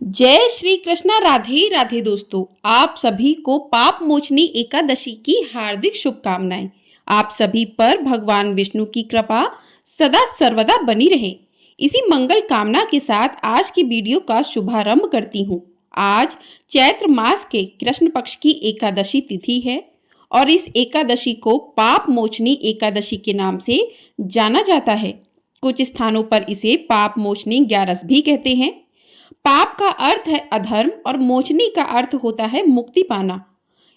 जय श्री कृष्णा। राधे राधे दोस्तों, आप सभी को पाप मोचनी एकादशी की हार्दिक शुभकामनाएं। आप सभी पर भगवान विष्णु की कृपा सदा सर्वदा बनी रहे, इसी मंगल कामना के साथ आज की वीडियो का शुभारंभ करती हूँ। आज चैत्र मास के कृष्ण पक्ष की एकादशी तिथि है और इस एकादशी को पाप मोचनी एकादशी के नाम से जाना जाता है। कुछ स्थानों पर इसे पाप मोचनी ग्यारस भी कहते हैं। पाप का अर्थ है अधर्म और मोचनी का अर्थ होता है मुक्ति पाना।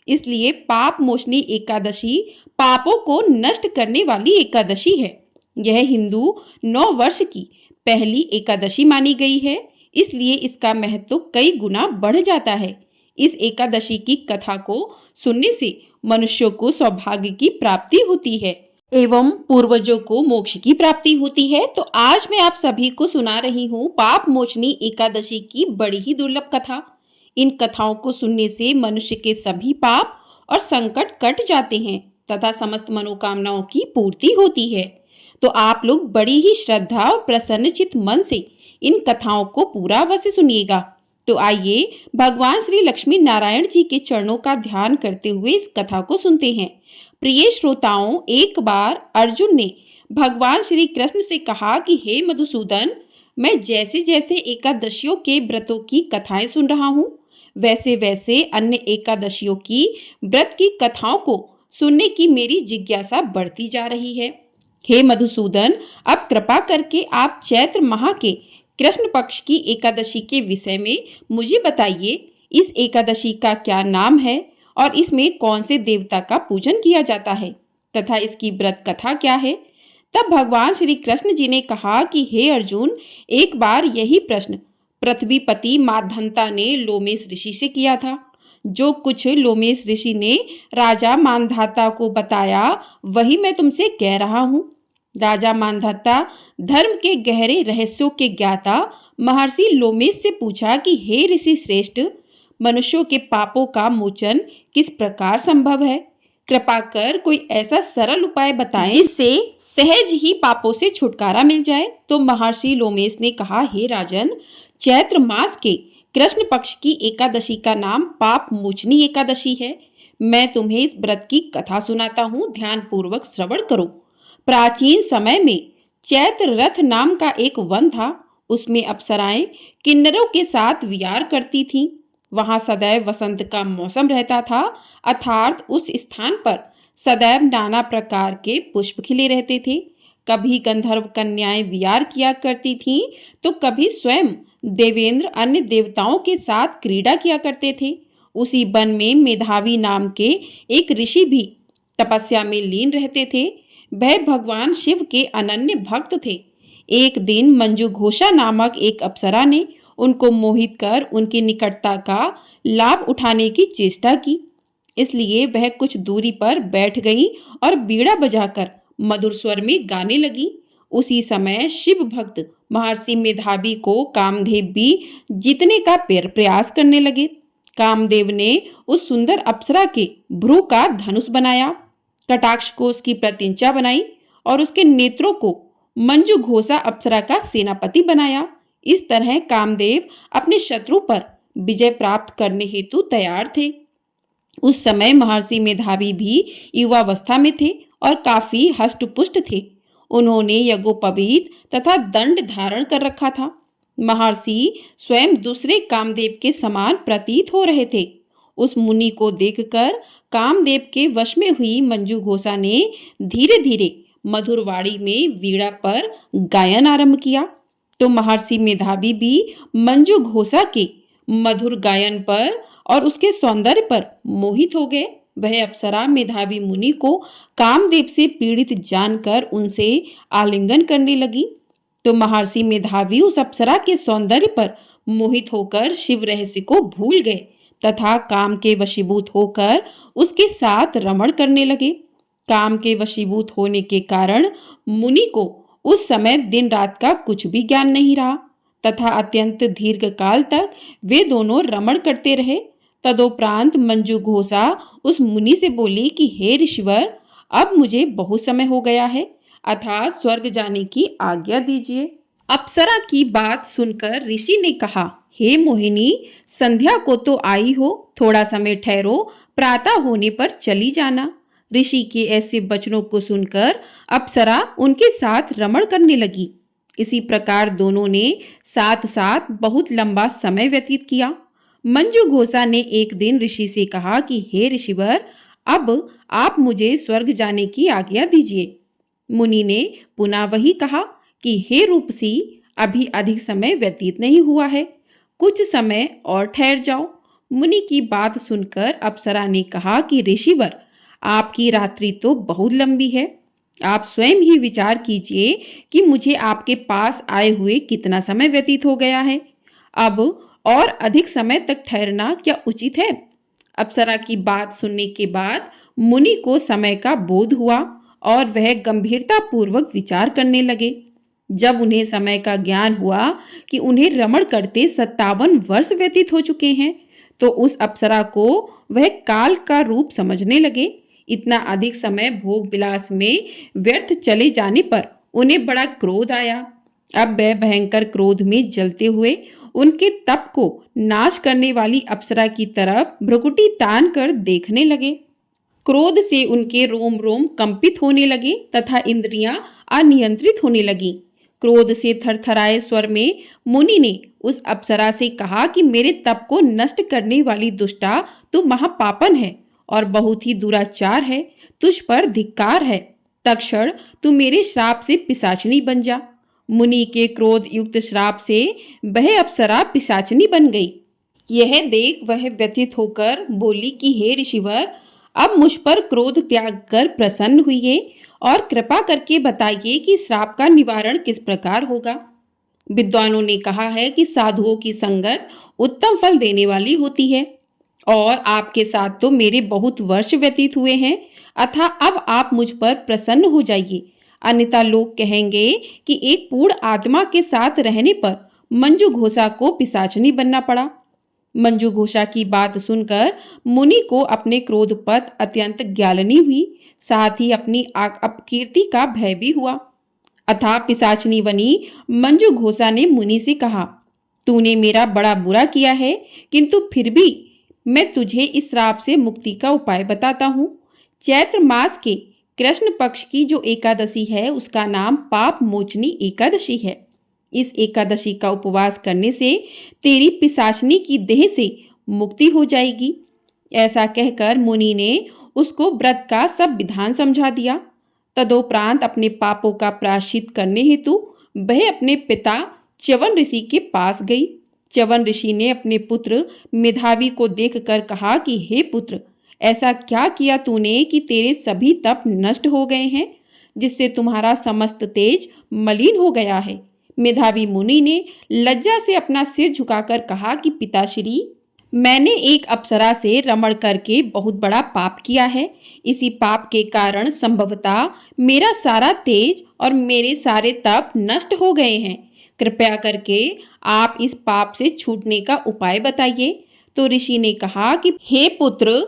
इसलिए पाप मोचनी एकादशी पापों को नष्ट करने वाली एकादशी है। यह हिंदू नव वर्ष की पहली एकादशी मानी गई है, इसलिए इसका महत्व कई गुना बढ़ जाता है। इस एकादशी की कथा को सुनने से मनुष्यों को सौभाग्य की प्राप्ति होती है एवं पूर्वजों को मोक्ष की प्राप्ति होती है। तो आज मैं आप सभी को सुना रही हूँ पाप मोचनी एकादशी की बड़ी ही दुर्लभ कथा। इन कथाओं को सुनने से मनुष्य के सभी पाप और संकट कट जाते हैं तथा समस्त मनोकामनाओं की पूर्ति होती है। तो आप लोग बड़ी ही श्रद्धा और प्रसन्नचित मन से इन कथाओं को पूरा अवश्य सुनिएगा। तो आइए भगवान श्री लक्ष्मी नारायण जी के चरणों का ध्यान करते हुए इस कथा को सुनते हैं। प्रिय श्रोताओं, एक बार अर्जुन ने भगवान श्री कृष्ण से कहा कि हे मधुसूदन, मैं जैसे जैसे एकादशियों के व्रतों की कथाएं सुन रहा हूँ, वैसे वैसे अन्य एकादशियों की व्रत की कथाओं को सुनने की मेरी जिज्ञासा बढ़ती जा रही है। हे मधुसूदन, अब कृपा करके आप चैत्र माह के कृष्ण पक्ष की एकादशी के विषय में मुझे बताइए। इस एकादशी का क्या नाम है और इसमें कौन से देवता का पूजन किया जाता है तथा इसकी व्रत कथा क्या है। तब भगवान श्री कृष्ण जी ने कहा कि हे अर्जुन, एक बार यही प्रश्न पृथ्वीपति माधंता ने लोमेश ऋषि से किया था। जो कुछ लोमेश ऋषि ने राजा मांधाता को बताया वही मैं तुमसे कह रहा हूँ। राजा मांधाता धर्म के गहरे रहस्यों के ज्ञाता महर्षि लोमेश से पूछा कि हे ऋषि श्रेष्ठ, मनुष्यों के पापों का मोचन किस प्रकार संभव है? कृपा कर कोई ऐसा सरल उपाय बताएं जिससे सहज ही पापों से छुटकारा मिल जाए। तो महर्षि लोमेश ने कहा, हे राजन, चैत्र मास के कृष्ण पक्ष की एकादशी का नाम पाप मोचनी एकादशी है। मैं तुम्हें इस व्रत की कथा सुनाता हूँ, ध्यान पूर्वक श्रवण करो। प्राचीन समय में चैत्र रथ नाम का एक वन था। उसमें अप्सराएं किन्नरों के साथ विहार करती थीं। वहां सदैव वसंत का मौसम रहता था, अर्थात उस स्थान पर सदैव नाना प्रकार के पुष्प खिले रहते थे। कभी गंधर्व कन्याएं विहार किया करती थीं, तो कभी स्वयं देवेंद्र अन्य देवताओं के साथ क्रीड़ा किया करते थे। उसी वन में मेधावी नाम के एक ऋषि भी तपस्या में लीन रहते थे। वह भगवान शिव के अनन्य भक्त थे। एक दिन मंजू घोषा नामक एक अप्सरा ने उनको मोहित कर उनकी निकटता का लाभ उठाने की चेष्टा की। इसलिए वह कुछ दूरी पर बैठ गई और बीड़ा बजाकर मधुर स्वर में गाने लगी। उसी समय शिव भक्त महर्षि मेधावी को कामदेव भी जीतने का प्रयास करने लगे। कामदेव ने उस सुंदर अप्सरा के भ्रू का धनुष बनाया, कटाक्ष को उसकी प्रतिंचा बनाई और उसके नेत्रों को मंजू घोषा अप्सरा का सेनापति बनाया। इस तरह कामदेव अपने शत्रु पर विजय प्राप्त करने हेतु तैयार थे। उस समय महर्षि मेधावी भी युवावस्था में थे और काफी हष्टपुष्ट थे। उन्होंने यज्ञोपवीत तथा दंड धारण कर रखा था। महर्षि स्वयं दूसरे कामदेव के समान प्रतीत हो रहे थे। उस मुनि को देखकर कामदेव के वश में हुई मंजू घोषा ने धीरे धीरे मधुरवाणी में वीणा पर गायन आरंभ किया। तो महर्षि मेधावी भी मंजू घोषा के मधुर गायन पर और उसके सौंदर्य पर मोहित हो गए। वह अप्सरा मेधावी मुनि को कामदेव से पीड़ित जानकर उनसे आलिंगन करने लगी। तो महर्षि मेधावी उस अप्सरा के सौंदर्य पर मोहित होकर शिव रहस्य को भूल गए तथा काम के वशीभूत होकर उसके साथ रमण करने लगे। काम के वशीभूत होने के कारण मुनि को उस समय दिन रात का कुछ भी ज्ञान नहीं रहा तथा अत्यंत दीर्घ काल तक वे दोनों रमण करते रहे। तदोपरांत मंजू घोषा उस मुनि से बोली कि हे ऋषिवर, अब मुझे बहुत समय हो गया है, अतः स्वर्ग जाने की आज्ञा दीजिए। अप्सरा की बात सुनकर ऋषि ने कहा, हे मोहिनी, संध्या को तो आई हो, थोड़ा समय ठहरो, प्रातः होने पर चली जाना। ऋषि के ऐसे वचनों को सुनकर अप्सरा उनके साथ रमण करने लगी। इसी प्रकार दोनों ने साथ साथ बहुत लंबा समय व्यतीत किया। मंजू घोषा ने एक दिन ऋषि से कहा कि हे ऋषिवर, अब आप मुझे स्वर्ग जाने की आज्ञा दीजिए। मुनि ने पुनः वही कहा कि हे रूपसी, अभी अधिक समय व्यतीत नहीं हुआ है, कुछ समय और ठहर जाओ। मुनि की बात सुनकर अप्सरा ने कहा कि ऋषिवर, आपकी रात्रि तो बहुत लंबी है, आप स्वयं ही विचार कीजिए कि मुझे आपके पास आए हुए कितना समय व्यतीत हो गया है। अब और अधिक समय तक ठहरना क्या उचित है? अप्सरा की बात सुनने के बाद मुनि को समय का बोध हुआ और वह गंभीरता पूर्वक विचार करने लगे। जब उन्हें समय का ज्ञान हुआ कि उन्हें रमण करते 57 वर्ष व्यतीत हो चुके हैं, तो उस अप्सरा को वह काल का रूप समझने लगे। इतना अधिक समय भोग विलास में व्यर्थ चले जाने पर उन्हें बड़ा क्रोध आया। अब वह भयंकर क्रोध में जलते हुए उनके तप को नाश करने वाली अप्सरा की तरफ भ्रुकुटी तान कर देखने लगे। क्रोध से उनके रोम रोम कंपित होने लगे तथा इंद्रियां अनियंत्रित होने लगीं। क्रोध से थरथराए स्वर में मुनि ने उस अप्सरा से कहा कि मेरे तप को नष्ट करने वाली दुष्टा, तू महापापन है और बहुत ही दुराचार है, तुझ पर धिक्कार है। तत्क्षण तू मेरे श्राप से पिशाचिनी बन जा। मुनि के क्रोध युक्त श्राप से वह अप्सरा पिशाचिनी बन गई। यह देख वह व्यथित होकर बोली कि हे ऋषिवर, अब मुझ पर क्रोध त्याग कर प्रसन्न हुइए और कृपा करके बताइए कि श्राप का निवारण किस प्रकार होगा। विद्वानों ने कहा है कि साधुओं की संगत उत्तम फल देने वाली होती है और आपके साथ तो मेरे बहुत वर्ष व्यतीत हुए हैं, अतः अब आप मुझ पर प्रसन्न हो जाइए, अन्यथा लोग कहेंगे कि एक पूर्ण आत्मा के साथ रहने पर मंजू घोषा को पिशाचनी बनना पड़ा। मंजू घोषा की बात सुनकर मुनि को अपने क्रोध पर अत्यंत ग्यालनी हुई, साथ ही अपनी अपकीर्ति का भय भी हुआ। अतः पिशाचनी बनी मंजू घोषा ने मुनि से कहा, तूने मेरा बड़ा बुरा किया है, किंतु फिर भी मैं तुझे इस श्राप से मुक्ति का उपाय बताता हूँ। चैत्र मास के कृष्ण पक्ष की जो एकादशी है, उसका नाम पाप मोचनी एकादशी है। इस एकादशी का उपवास करने से तेरी पिशाचनी की देह से मुक्ति हो जाएगी। ऐसा कहकर मुनि ने उसको व्रत का सब विधान समझा दिया। तदोपरांत अपने पापों का प्रायश्चित करने हेतु वह अपने पिता च्यवन ऋषि के पास गई। च्यवन ऋषि ने अपने पुत्र मेधावी को देखकर कहा कि हे पुत्र, ऐसा क्या किया तूने कि तेरे सभी तप नष्ट हो गए हैं, जिससे तुम्हारा समस्त तेज मलिन हो गया है। मेधावी मुनि ने लज्जा से अपना सिर झुकाकर कहा कि पिताश्री, मैंने एक अप्सरा से रमण करके बहुत बड़ा पाप किया है। इसी पाप के कारण संभवतः मेरा सारा तेज और मेरे सारे तप नष्ट हो गए हैं। कृपया करके आप इस पाप से छूटने का उपाय बताइए। तो ऋषि ने कहा कि हे पुत्र,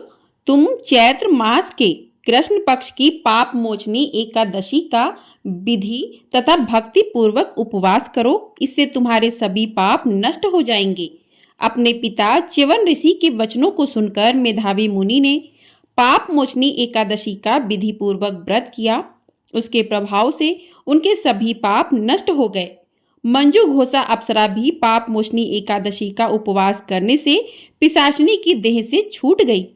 तुम चैत्र मास के कृष्ण पक्ष की पाप मोचनी एकादशी का विधि तथा भक्ति पूर्वक उपवास करो, इससे तुम्हारे सभी पाप नष्ट हो जाएंगे। अपने पिता च्यवन ऋषि के वचनों को सुनकर मेधावी मुनि ने पाप मोचनी एकादशी का विधि पूर्वक व्रत किया। उसके प्रभाव से उनके सभी पाप नष्ट हो गए। मंजू घोषा अप्सरा भी पाप मोचनी एकादशी का उपवास करने से पिशाचनी की देह से छूट गई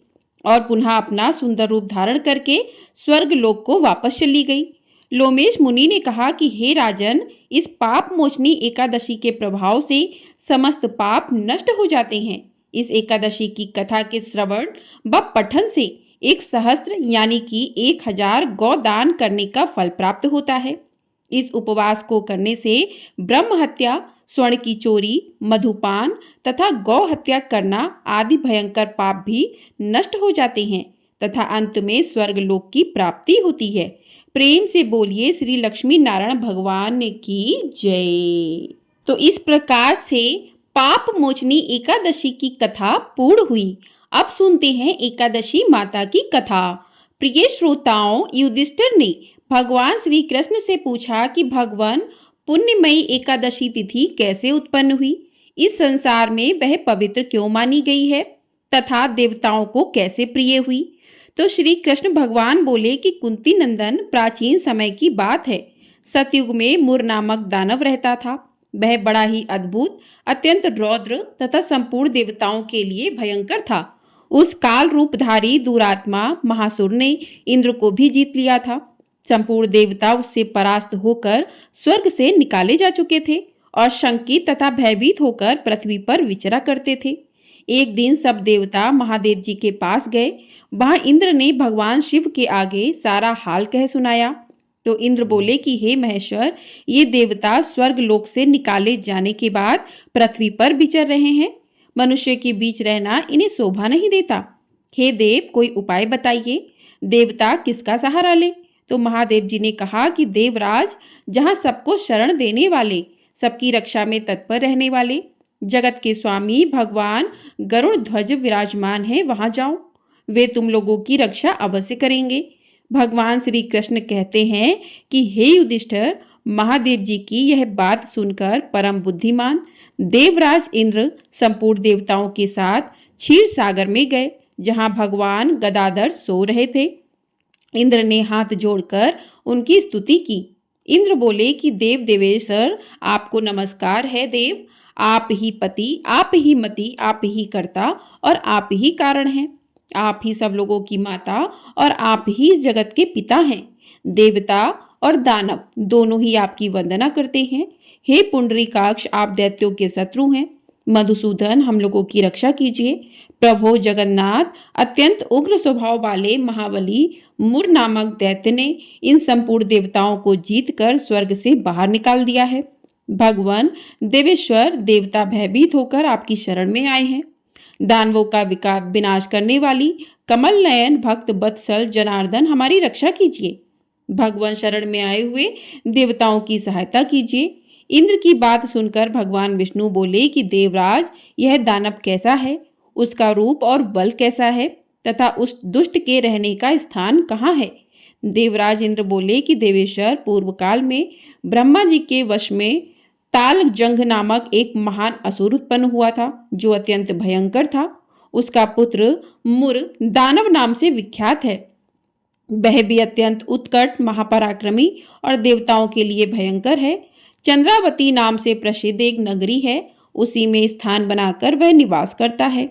और पुनः अपना सुंदर रूप धारण करके स्वर्ग लोक को वापस चली गई। लोमेश मुनि ने कहा कि हे राजन, इस पाप मोचनी एकादशी के प्रभाव से समस्त पाप नष्ट हो जाते हैं। इस एकादशी की कथा के श्रवण व पठन से 1 सहस्त्र यानी कि 1000 गौ दान करने का फल प्राप्त होता है। इस उपवास को करने से ब्रह्म हत्या, स्वर्ण की चोरी, मधुपान तथा गौ हत्या करना आदि भयंकर पाप भी नष्ट हो जाते हैं तथा अंत में स्वर्ग लोक की प्राप्ति होती है। प्रेम से बोलिए श्री लक्ष्मी नारायण भगवान की जय। तो इस प्रकार से पाप मोचनी एकादशी की कथा पूर्ण हुई। अब सुनते हैं एकादशी माता की कथा। प्रिय श्रोताओं, युधिष्ठिर ने भगवान श्री कृष्ण से पूछा कि भगवान, पुण्यमयी एकादशी तिथि कैसे उत्पन्न हुई, इस संसार में वह पवित्र क्यों मानी गई है तथा देवताओं को कैसे प्रिय हुई। तो श्री कृष्ण भगवान बोले कि कुंती नंदन, प्राचीन समय की बात है। सतयुग में मुर नामक दानव रहता था। वह बड़ा ही अद्भुत, अत्यंत रौद्र तथा संपूर्ण देवताओं के लिए भयंकर था। उस काल रूपधारी दुरात्मा महासुर ने इंद्र को भी जीत लिया था। संपूर्ण देवता उससे परास्त होकर स्वर्ग से निकाले जा चुके थे और शंकित तथा भयभीत होकर पृथ्वी पर विचरा करते थे। एक दिन सब देवता महादेव जी के पास गए। वहां इंद्र ने भगवान शिव के आगे सारा हाल कह सुनाया। तो इंद्र बोले कि हे महेश्वर, ये देवता स्वर्ग लोक से निकाले जाने के बाद पृथ्वी पर विचर रहे हैं। मनुष्य के बीच रहना इन्हें शोभा नहीं देता। हे देव, कोई उपाय बताइए। देवता किसका सहारा ले? तो महादेव जी ने कहा कि देवराज, जहां सबको शरण देने वाले, सबकी रक्षा में तत्पर रहने वाले जगत के स्वामी भगवान गरुड़ ध्वज विराजमान है, वहां जाओ। वे तुम लोगों की रक्षा अवश्य करेंगे। भगवान श्री कृष्ण कहते हैं कि हे युधिष्ठिर, महादेव जी की यह बात सुनकर परम बुद्धिमान देवराज इंद्र संपूर्ण देवताओं के साथ क्षीर सागर में गए, जहां भगवान गदाधर सो रहे थे। इंद्र ने हाथ जोड़कर उनकी स्तुति की। इंद्र बोले कि देव देवेश्वर, आपको नमस्कार है। देव, आप ही पति, आप ही मति, आप ही कर्ता और आप ही कारण हैं। आप ही सब लोगों की माता और आप ही इस जगत के पिता हैं। देवता और दानव दोनों ही आपकी वंदना करते हैं। हे पुंडरीकाक्ष, आप दैत्यों के शत्रु हैं। मधुसूदन, हम लोगों की रक्षा कीजिए। प्रभो जगन्नाथ, अत्यंत उग्र स्वभाव वाले महाबली मुर नामक दैत्य ने इन संपूर्ण देवताओं को जीतकर स्वर्ग से बाहर निकाल दिया है। भगवान देवेश्वर, देवता भयभीत होकर आपकी शरण में आए हैं। दानवों का विनाश करने वाली कमल नयन भक्त बत्सल जनार्दन, हमारी रक्षा कीजिए। भगवान शरण में आए हुए देवताओं की सहायता कीजिए। इंद्र की बात सुनकर भगवान विष्णु बोले कि देवराज, यह दानव कैसा है, उसका रूप और बल कैसा है तथा उस दुष्ट के रहने का स्थान कहाँ है। देवराज इंद्र बोले कि देवेश्वर, पूर्व काल में ब्रह्मा जी के वश में ताल जंघ नामक एक महान असुर उत्पन्न हुआ था, जो अत्यंत भयंकर था। उसका पुत्र मुर दानव नाम से विख्यात है। वह भी अत्यंत उत्कट, महापराक्रमी और देवताओं के लिए भयंकर है। चंद्रावती नाम से प्रसिद्ध एक नगरी है, उसी में स्थान बनाकर वह निवास करता है।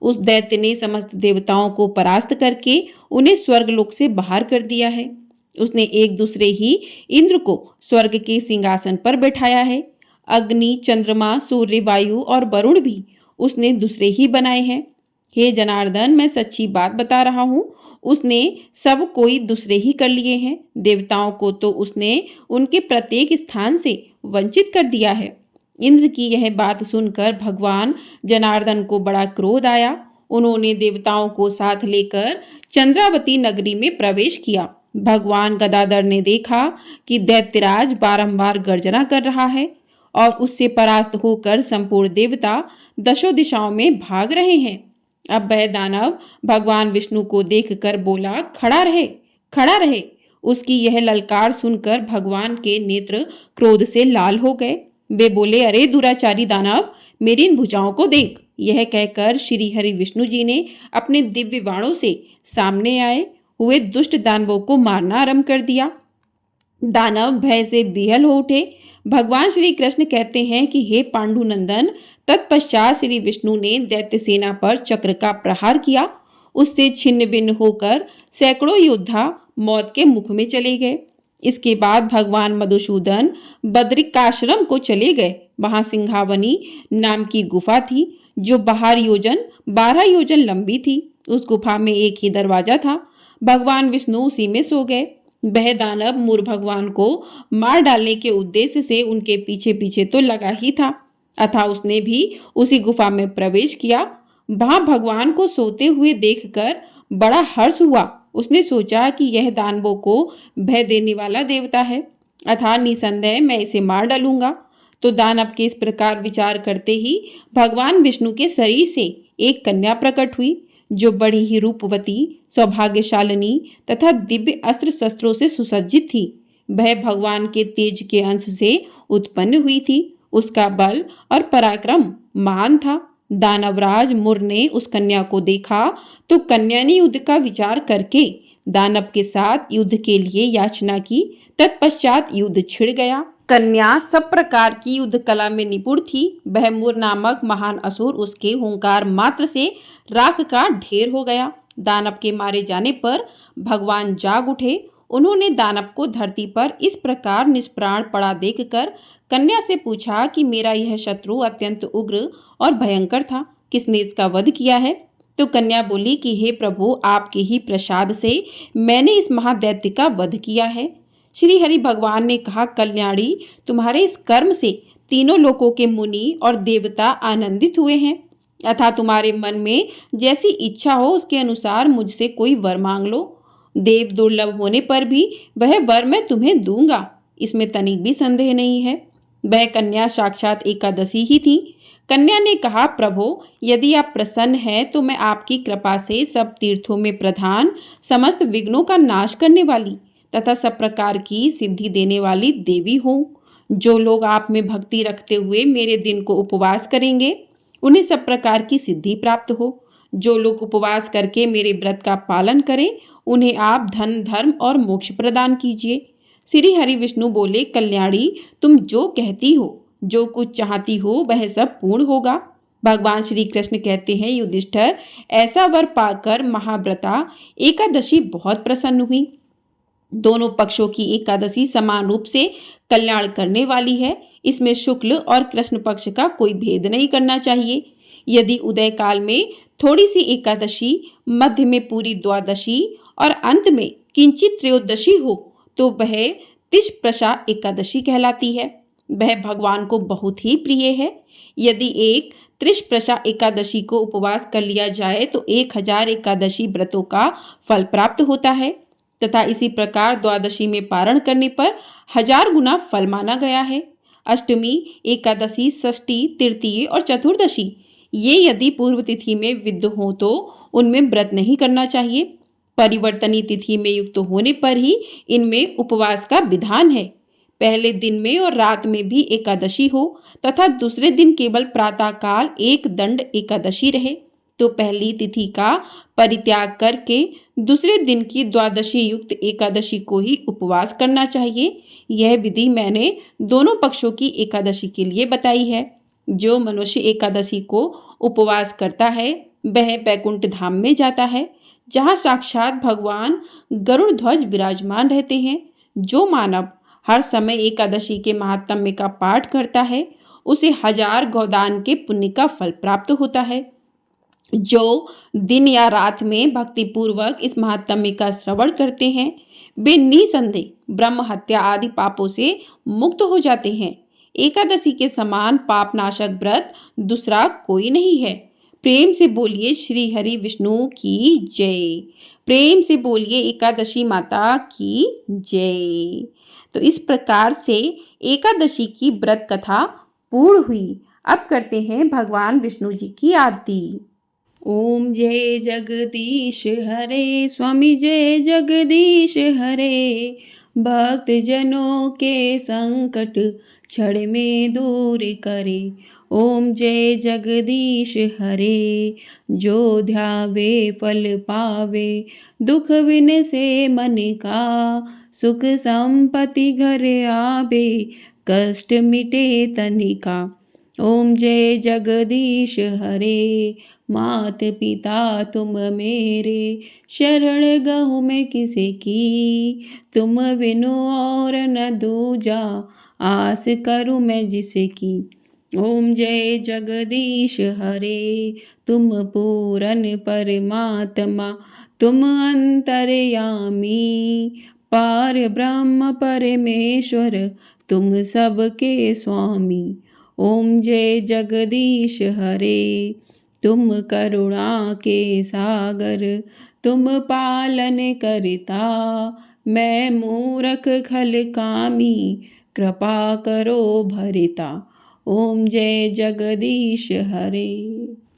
उस दैत्य ने समस्त देवताओं को परास्त करके उन्हें स्वर्गलोक से बाहर कर दिया है। उसने एक दूसरे ही इंद्र को स्वर्ग के सिंहासन पर बैठाया है। अग्नि, चंद्रमा, सूर्य, वायु और वरुण भी उसने दूसरे ही बनाए हैं। हे जनार्दन, मैं सच्ची बात बता रहा हूँ, उसने सब कोई दूसरे ही कर लिए हैं। देवताओं को तो उसने उनके प्रत्येक स्थान से वंचित कर दिया है। इंद्र की यह बात सुनकर भगवान जनार्दन को बड़ा क्रोध आया। उन्होंने देवताओं को साथ लेकर चंद्रावती नगरी में प्रवेश किया। भगवान गदाधर ने देखा कि दैत्यराज बारंबार गर्जना कर रहा है और उससे परास्त होकर संपूर्ण देवता दशों दिशाओं में भाग रहे हैं। अब वह दानव भगवान विष्णु को देखकर बोला, खड़ा रहे, खड़ा रहे। उसकी यह ललकार सुनकर भगवान के नेत्र क्रोध से लाल हो गए। वे बोले, अरे दुराचारी दानव, मेरी इन भुजाओं को देख। यह कहकर श्री हरि विष्णु जी ने अपने दिव्य बाणों से सामने आए हुए दुष्ट दानवों को मारना आरंभ कर दिया। दानव भय से बेहाल हो उठे। भगवान श्री कृष्ण कहते हैं कि हे पांडुनंदन, तत्पश्चात श्री विष्णु ने दैत्य सेना पर चक्र का प्रहार किया। उससे छिन्न भिन्न होकर सैकड़ों योद्धा मौत के मुख में चले गए। इसके बाद भगवान मधुसूदन बद्रिकाश्रम को चले गए। वहां सिंहावनी नाम की गुफा थी, जो 12 योजन लंबी थी। उस गुफा में एक ही दरवाजा था। भगवान विष्णु उसी में सो गए। वह दानव मुर भगवान को मार डालने के उद्देश्य से उनके पीछे पीछे तो लगा ही था, अतः उसने भी उसी गुफा में प्रवेश किया। वहां भगवान को सोते हुए देखकर बड़ा हर्ष हुआ। उसने सोचा कि यह दानवों को भय देने वाला देवता है, अतः निसंदेह मैं इसे मार डालूंगा। तो दानव के इस प्रकार विचार करते ही भगवान विष्णु के शरीर से एक कन्या प्रकट हुई, जो बड़ी ही रूपवती, सौभाग्यशालिनी तथा दिव्य अस्त्र शस्त्रों से सुसज्जित थी। वह भगवान के तेज के अंश से उत्पन्न हुई थी। उसका बल और पराक्रम महान था। दानवराज मुर ने उस कन्या को देखा तो कन्या ने युद्ध का विचार करके दानव के साथ युद्ध के लिए याचना की। तत्पश्चात युद्ध छिड़ गया। कन्या सब प्रकार की युद्ध कला में निपुण थी। वह मुर नामक महान असुर उसके हुंकार मात्र से राख का ढेर हो गया। दानव के मारे जाने पर भगवान जाग उठे। उन्होंने दानव को धरती पर इस प्रकार निष्प्राण पड़ा देखकर कन्या से पूछा कि मेरा यह शत्रु अत्यंत उग्र और भयंकर था, किसने इसका वध किया है? तो कन्या बोली कि हे प्रभु, आपके ही प्रसाद से मैंने इस महादैत्य का वध किया है। श्री हरि भगवान ने कहा, कल्याणी, तुम्हारे इस कर्म से तीनों लोकों के मुनि और देवता आनंदित हुए हैं। अतः तुम्हारे मन में जैसी इच्छा हो उसके अनुसार मुझसे कोई वर मांग लो। देव दुर्लभ होने पर भी वह वर मैं तुम्हें दूंगा, इसमें तनिक भी संदेह नहीं है। वह कन्या साक्षात एकादशी ही थी। कन्या ने कहा, प्रभो, यदि आप प्रसन्न हैं तो मैं आपकी कृपा से सब तीर्थों में प्रधान, समस्त विघ्नों का नाश करने वाली तथा सब प्रकार की सिद्धि देने वाली देवी हूँ। जो लोग आप में भक्ति रखते हुए मेरे दिन को उपवास करेंगे उन्हें सब प्रकार की सिद्धि प्राप्त हो। जो लोग उपवास करके मेरे व्रत का पालन करें उन्हें आप धन, धर्म और मोक्ष प्रदान कीजिए। श्री हरि विष्णु बोले, कल्याणी, तुम जो कहती हो, जो कुछ चाहती हो वह सब पूर्ण होगा। भगवान श्री कृष्ण कहते हैं, युधिष्ठिर, ऐसा वर पाकर महाव्रता एकादशी बहुत प्रसन्न हुई। दोनों पक्षों की एकादशी समान रूप से कल्याण करने वाली है। इसमें शुक्ल और कृष्ण पक्ष का कोई भेद नहीं करना चाहिए। यदि उदय काल में थोड़ी सी एकादशी, मध्य में पूरी द्वादशी और अंत में किंचित त्रयोदशी हो तो वह तिष्प्रशा एकादशी कहलाती है। वह भगवान को बहुत ही प्रिय है। यदि एक त्रिशप्रशा एकादशी को उपवास कर लिया जाए तो 1000 एकादशी व्रतों का फल प्राप्त होता है तथा इसी प्रकार द्वादशी में पारण करने पर 1000 गुना फल माना गया है। अष्टमी, एकादशी, षष्ठी, तृतीय और चतुर्दशी ये यदि पूर्व तिथि में विद्ध हो तो उनमें व्रत नहीं करना चाहिए। परिवर्तनी तिथि में युक्त होने पर ही इनमें उपवास का विधान है। पहले दिन में और रात में भी एकादशी हो तथा दूसरे दिन केवल प्रातः काल एक दंड एकादशी रहे तो पहली तिथि का परित्याग करके दूसरे दिन की द्वादशी युक्त एकादशी को ही उपवास करना चाहिए। यह विधि मैंने दोनों पक्षों की एकादशी के लिए बताई है। जो मनुष्य एकादशी को उपवास करता है वह बैकुंठ धाम में जाता है, जहाँ साक्षात भगवान गरुड़ ध्वज विराजमान रहते हैं। जो मानव हर समय एकादशी के महात्म्य का पाठ करता है उसे 1000 गोदान के पुण्य का फल प्राप्त होता है। जो दिन या रात में भक्ति पूर्वक इस महात्म्य का श्रवण करते हैं वे निसंदेह ब्रह्म हत्या आदि पापों से मुक्त हो जाते हैं। एकादशी के समान पापनाशक व्रत दूसरा कोई नहीं है। प्रेम से बोलिए श्री हरि विष्णु की जय। प्रेम से बोलिए एकादशी माता की जय। तो इस प्रकार से एकादशी की व्रत कथा पूर्ण हुई। अब करते हैं भगवान विष्णु जी की आरती। ओम जय जगदीश हरे, स्वामी जय जगदीश हरे। भक्त जनों के संकट क्षण में दूर करे। ओम जय जगदीश हरे। जो ध्यावे फल पावे, दुख विन से मन का। सुख संपत्ति घर आवे, कष्ट मिटे तनिका। ओम जय जगदीश हरे। मात पिता तुम मेरे, शरण गहूँ मैं किसे की। तुम बिनु और न दूजा, आस करूँ मैं जिसे की। ओम जय जगदीश हरे। तुम पूरन परमात्मा, तुम अंतर्यामी। पार ब्रह्म परमेश्वर, तुम सबके स्वामी। ओम जय जगदीश हरे। तुम करुणा के सागर, तुम पालन करता। मैं मूरख खल कामी, कृपा करो भरिता। ओम जय जगदीश हरे।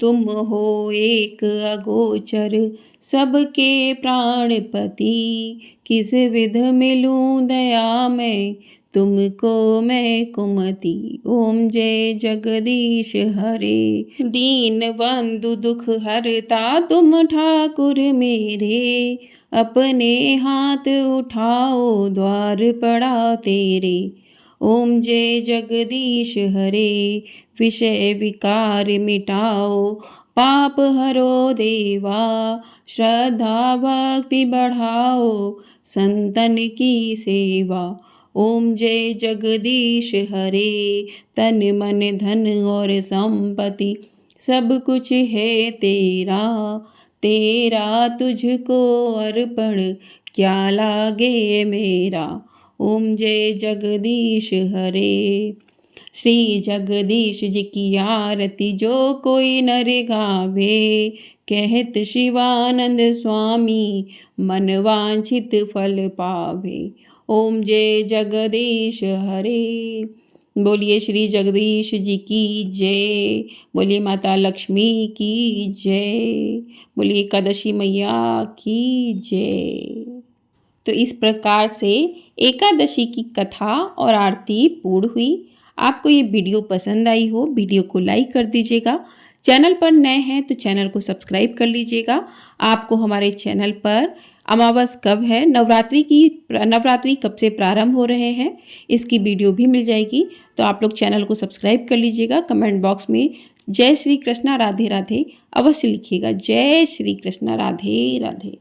तुम हो एक अगोचर, सबके प्राणपति। किस विध मिलूं दया मैं, तुमको मैं कुमति। ओम जय जगदीश हरे। दीन बंधु दुख हरता तुम ठाकुर मेरे, अपने हाथ उठाओ द्वार पड़ा तेरे। ओम जय जगदीश हरे। विषय विकार मिटाओ पाप हरो देवा, श्रद्धा भक्ति बढ़ाओ संतन की सेवा। ओम जय जगदीश हरे। तन मन धन और संपत्ति सब कुछ है तेरा, तेरा तुझको अर्पण क्या लागे मेरा। ओम जय जगदीश हरे। श्री जगदीश जी की आरती जो कोई नर गावे, कहत शिवानंद स्वामी मन वांछित फल पावे। ओम जय जगदीश हरे। बोलिए श्री जगदीश जी की जय। बोलिए माता लक्ष्मी की जय। बोलिए एकादशी मैया की जय। तो इस प्रकार से एकादशी की कथा और आरती पूर्ण हुई। आपको ये वीडियो पसंद आई हो, वीडियो को लाइक कर दीजिएगा। चैनल पर नए हैं तो चैनल को सब्सक्राइब कर लीजिएगा। आपको हमारे चैनल पर अमावस कब है, नवरात्रि कब से प्रारंभ हो रहे हैं, इसकी वीडियो भी मिल जाएगी। तो आप लोग चैनल को सब्सक्राइब कर लीजिएगा। कमेंट बॉक्स में जय श्री कृष्णा राधे राधे अवश्य लिखिएगा। जय श्री कृष्णा राधे राधे।